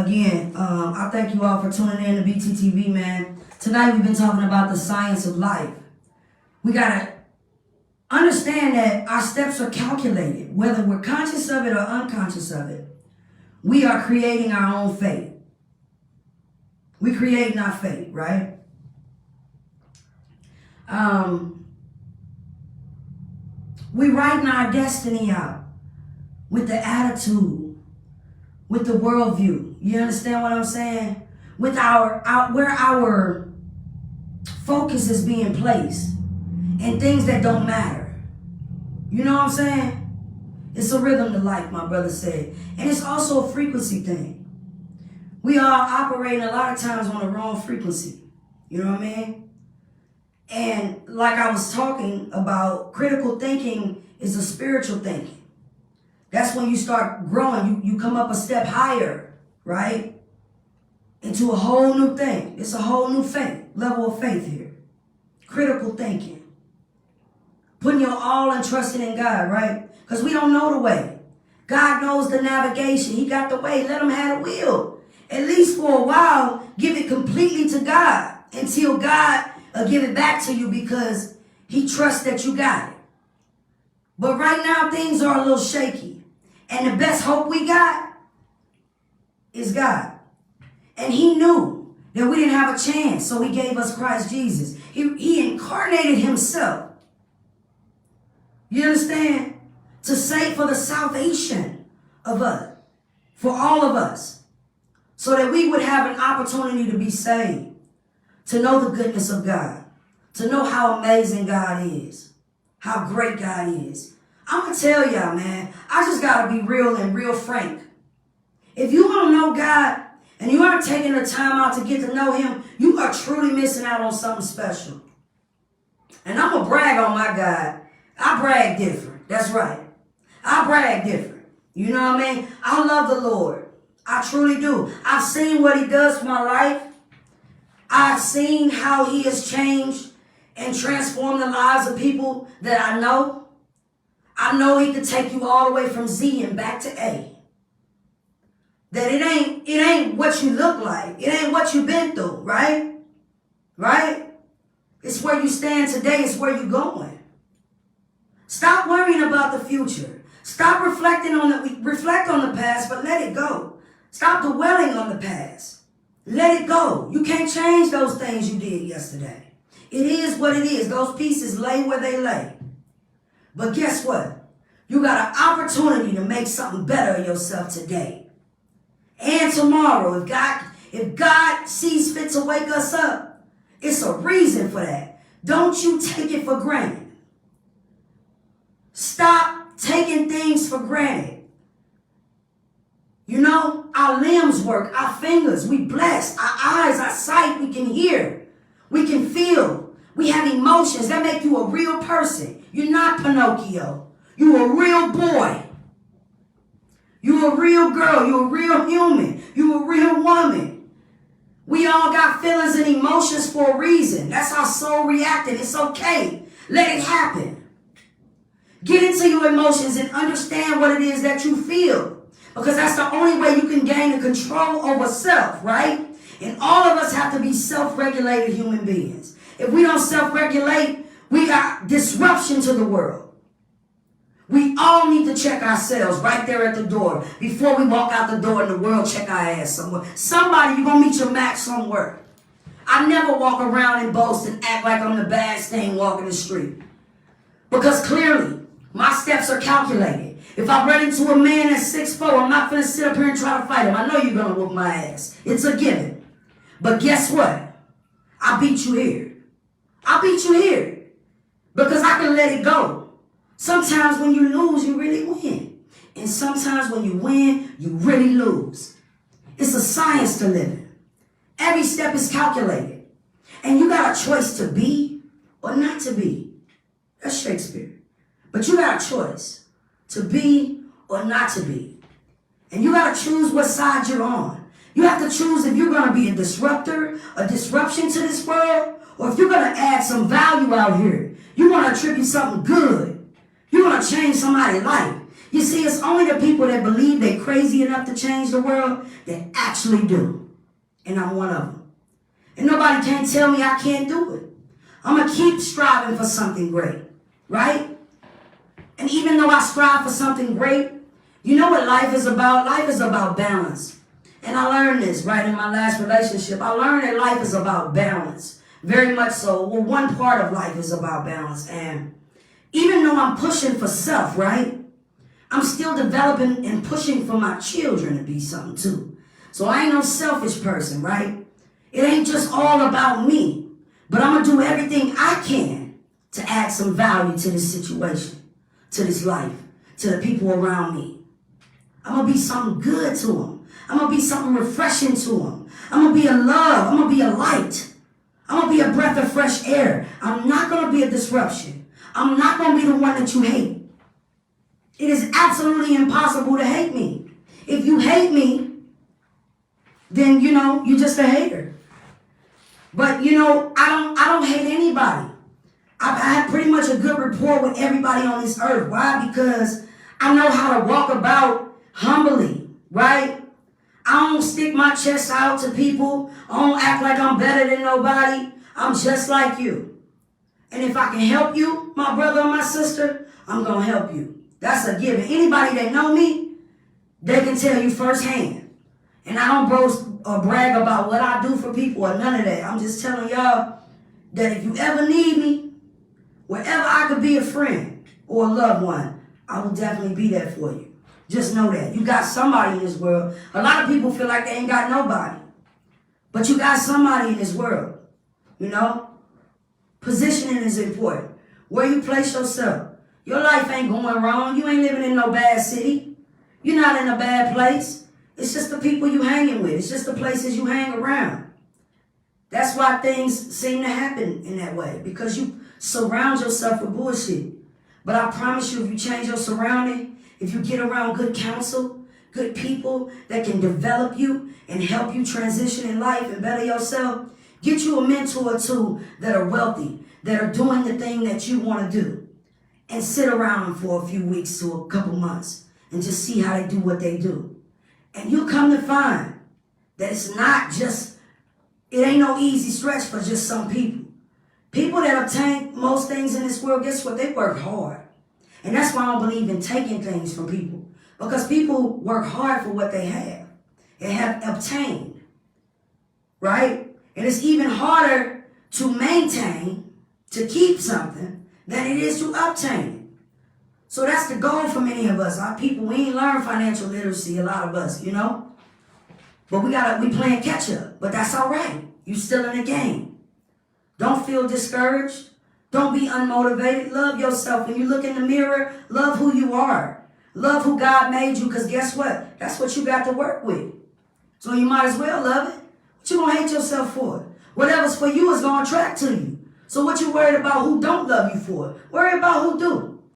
again, I thank you all for tuning in to BTTV, man. Tonight we've been talking about the science of life. We gotta understand that our steps are calculated, whether we're conscious of it or unconscious of it. We are creating our own fate. We're creating our fate, right? We writing our destiny out with the attitude, with the worldview. You understand what I'm saying? With where our focus is being placed and things that don't matter. You know what I'm saying? It's a rhythm to life, my brother said. And it's also a frequency thing. We are operating a lot of times on the wrong frequency. You know what I mean? And like I was talking about, critical thinking is a spiritual thinking. That's when you start growing. You come up a step higher, right? Into a whole new thing. It's a whole new faith, level of faith here. Critical thinking. Putting your all and trusting in God, right? Because we don't know the way. God knows the navigation. He got the way. Let him have the wheel. At least for a while, give it completely to God until God will give it back to you because he trusts that you got it. But right now, things are a little shaky. And the best hope we got is God. And he knew that we didn't have a chance, so he gave us Christ Jesus. He incarnated himself. You understand? To save for the salvation of us, for all of us, so that we would have an opportunity to be saved, to know the goodness of God, to know how amazing God is, how great God is. I'm going to tell y'all, man, I just got to be real and real frank. If you want to know God and you aren't taking the time out to get to know him, you are truly missing out on something special. And I'm going to brag on my God. I brag different. That's right. I brag different. You know what I mean? I love the Lord. I truly do. I've seen what he does for my life. I've seen how he has changed and transformed the lives of people that I know. I know he could take you all the way from Z and back to A. That it ain't what you look like. It ain't what you've been through, right? Right? It's where you stand today. It's where you're going. Stop worrying about the future. Stop reflect on the past, but let it go. Stop dwelling on the past. Let it go. You can't change those things you did yesterday. It is what it is. Those pieces lay where they lay. But guess what? You got an opportunity to make something better of yourself today. And tomorrow, if God sees fit to wake us up, it's a reason for that. Don't you take it for granted. Stop taking things for granted. You know, our limbs work, our fingers, we blessed, our eyes, our sight, we can hear, we can feel, we have emotions that make you a real person. You're not Pinocchio. You're a real boy. You're a real girl. You're a real human. You're a real woman. We all got feelings and emotions for a reason. That's our soul reacting. It's okay. Let it happen. Get into your emotions and understand what it is that you feel. Because that's the only way you can gain the control over self, right? And all of us have to be self-regulated human beings. If we don't self-regulate, we got disruption to the world. We all need to check ourselves right there at the door. Before we walk out the door and the world check our ass somewhere. Somebody, you're going to meet your match somewhere. I never walk around and boast and act like I'm the baddest thing walking the street. Because clearly, my steps are calculated. If I run into a man that's 6'4", I'm not going to sit up here and try to fight him. I know you're going to whoop my ass. It's a given. But guess what? I beat you here. I beat you here. Because I can let it go. Sometimes when you lose, you really win. And sometimes when you win, you really lose. It's a science to live in. Every step is calculated. And you got a choice to be or not to be. That's Shakespeare. But you got a choice to be or not to be. And you got to choose what side you're on. You have to choose if you're going to be a disruptor, a disruption to this world, or if you're going to add some value out here. You want to attribute something good. You want to change somebody's life. You see, it's only the people that believe they're crazy enough to change the world that actually do. And I'm one of them. And nobody can tell me I can't do it. I'm going to keep striving for something great, right? And even though I strive for something great, you know what life is about? Life is about balance. And I learned this right in my last relationship. I learned that life is about balance. Very much so. Well, one part of life is about balance. And even though I'm pushing for self, right? I'm still developing and pushing for my children to be something too. So I ain't no selfish person, right? It ain't just all about me. But I'm going to do everything I can to add some value to this situation, to this life, to the people around me. I'm going to be something good to them. I'm going to be something refreshing to them. I'm going to be a love. I'm going to be a light. I'm going to be a breath of fresh air. I'm not going to be a disruption. I'm not going to be the one that you hate. It is absolutely impossible to hate me. If you hate me, then, you're just a hater. But, I don't hate anybody. I have pretty much a good rapport with everybody on this earth. Why? Because I know how to walk about humbly, right? I don't stick my chest out to people. I don't act like I'm better than nobody. I'm just like you. And if I can help you, my brother or my sister, I'm going to help you. That's a given. Anybody that know me, they can tell you firsthand. And I don't boast or brag about what I do for people or none of that. I'm just telling y'all that if you ever need me, wherever I could be a friend or a loved one, I will definitely be there for you. Just know that. You got somebody in this world. A lot of people feel like they ain't got nobody. But you got somebody in this world. Positioning is important. Where you place yourself. Your life ain't going wrong. You ain't living in no bad city. You're not in a bad place. It's just the people you hanging with. It's just the places you hang around. That's why things seem to happen in that way. Because you surround yourself with bullshit. But I promise you, if you change your surrounding, if you get around good counsel, good people that can develop you and help you transition in life and better yourself, get you a mentor or two that are wealthy, that are doing the thing that you want to do. And sit around them for a few weeks to a couple months and just see how they do what they do. And you'll come to find that it's not just, it ain't no easy stretch for just some people. People that obtain most things in this world, guess what? They work hard. And that's why I don't believe in taking things from people. Because people work hard for what they have and have obtained. Right? And it's even harder to maintain, to keep something, than it is to obtain it. So that's the goal for many of us. Our people, we ain't learned financial literacy, a lot of us, But we playing catch up. But that's all right. You still in the game. Don't feel discouraged. Don't be unmotivated. Love yourself. When you look in the mirror, love who you are. Love who God made you, because guess what? That's what you got to work with. So you might as well love it. What you gonna hate yourself for? Whatever's for you is gonna attract to you. So what you worried about who don't love you for? Worry about who do.